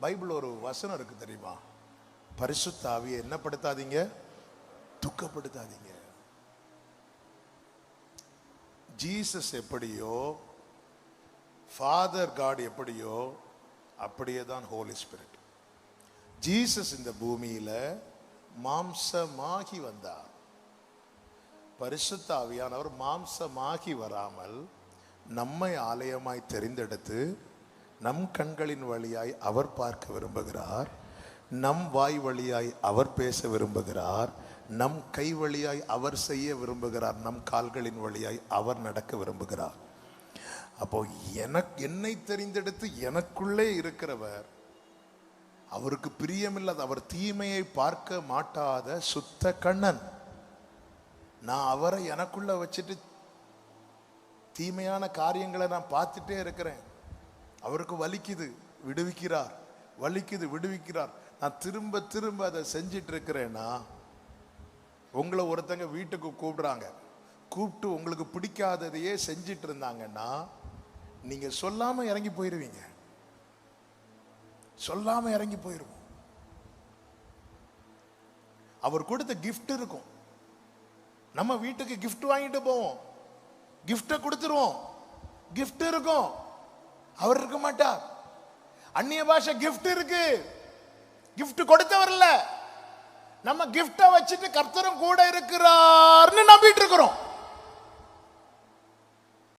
Bible ஒரு வசனம் இருக்கு தெரியுமா? பரிசுத்த ஆவியை என்ன படுத்தாதீங்க, துக்கப்படுத்தாதீங்க. ஜீசஸ் எப்படியோ, ஃபாதர் காட் எப்படியோ, அப்படியே தான் ஹோலி ஸ்பிரிட். ஜீசஸ் இந்த பூமியில மாம்சமாகி வந்தார். பரிசுத்த ஆவியானவர் மாம்சமாகி வராமல் நம்மை ஆலயமாய் தெரிந்தெடுத்து நம் கண்களின் வழியாய் அவர் பார்க்க விரும்புகிறார். நம் வாய் வழியாய் அவர் பேச விரும்புகிறார். நம் கை வழியாய் அவர் செய்ய விரும்புகிறார். நம் கால்களின் வழியாய் அவர் நடக்க விரும்புகிறார். அப்போ என்னை தெரிந்தெடுத்து எனக்குள்ளே இருக்கிறவர், அவருக்கு பிரியமில்லாத, அவர் தீமையை பார்க்க மாட்டாத சுத்த கண்ணன். நான் அவரை எனக்குள்ள வச்சுட்டு தீமையான காரியங்களை நான் பார்த்துட்டே இருக்கிறேன். அவருக்கு வலிக்குது, விடுவிக்கிறார். வலிக்குது, விடுவிக்கிறார். நான் திரும்ப திரும்ப அதை செஞ்சிட்டு இருக்கிறேன்னா, உங்களை ஒருத்தங்க வீட்டுக்கு கூப்பிடுறாங்க, கூப்பிட்டு உங்களுக்கு பிடிக்காததையே செஞ்சிட்டு இருந்தாங்கன்னா நீங்க சொல்லாம இறங்கி போயிருவீங்க. சொல்லாம இறங்கி போயிருவோம். அவர் கொடுத்த கிஃப்ட் இருக்கும். நம்ம வீட்டுக்கு கிஃப்ட் வாங்கிட்டு போவோம், கிஃப்ட கொடுத்துருவோம். கிஃப்ட் இருக்கும், அவர் இருக்க மாட்டார். அந்நிய பாஷை கிஃப்ட் இருக்கு, கிஃப்ட் கொடுத்தவர் இல்ல. நம்ம கிஃப்ட வச்சுட்டு கர்த்தரும் கூட இருக்கிறார்னு நம்பிட்டு இருக்கிறோம்.